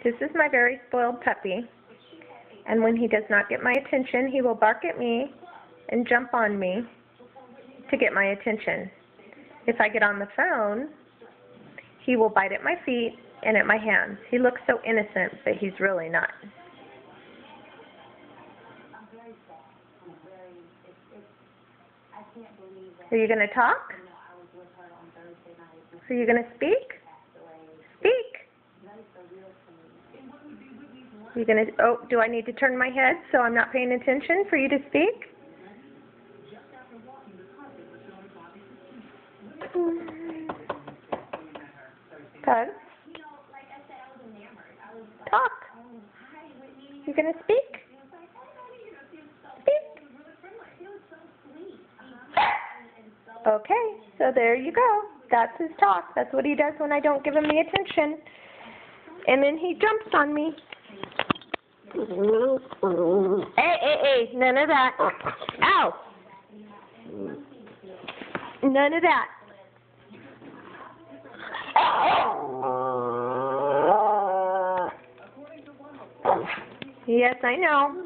This is my very spoiled puppy, and when he does not get my attention, he will bark at me and jump on me to get my attention. If I get on the phone, he will bite at my feet and at my hands. He looks so innocent, but he's really not. Are you going to talk? Are you going to speak? Speak. Are you going to, oh, do I need to turn my head so I'm not paying attention for you to speak? Pug? Talk. You going to speak? Speak. Okay, so there you go. That's his talk. That's what he does when I don't give him the attention. And then he jumps on me. Hey, none of that. Ow! None of that. Yes, I know.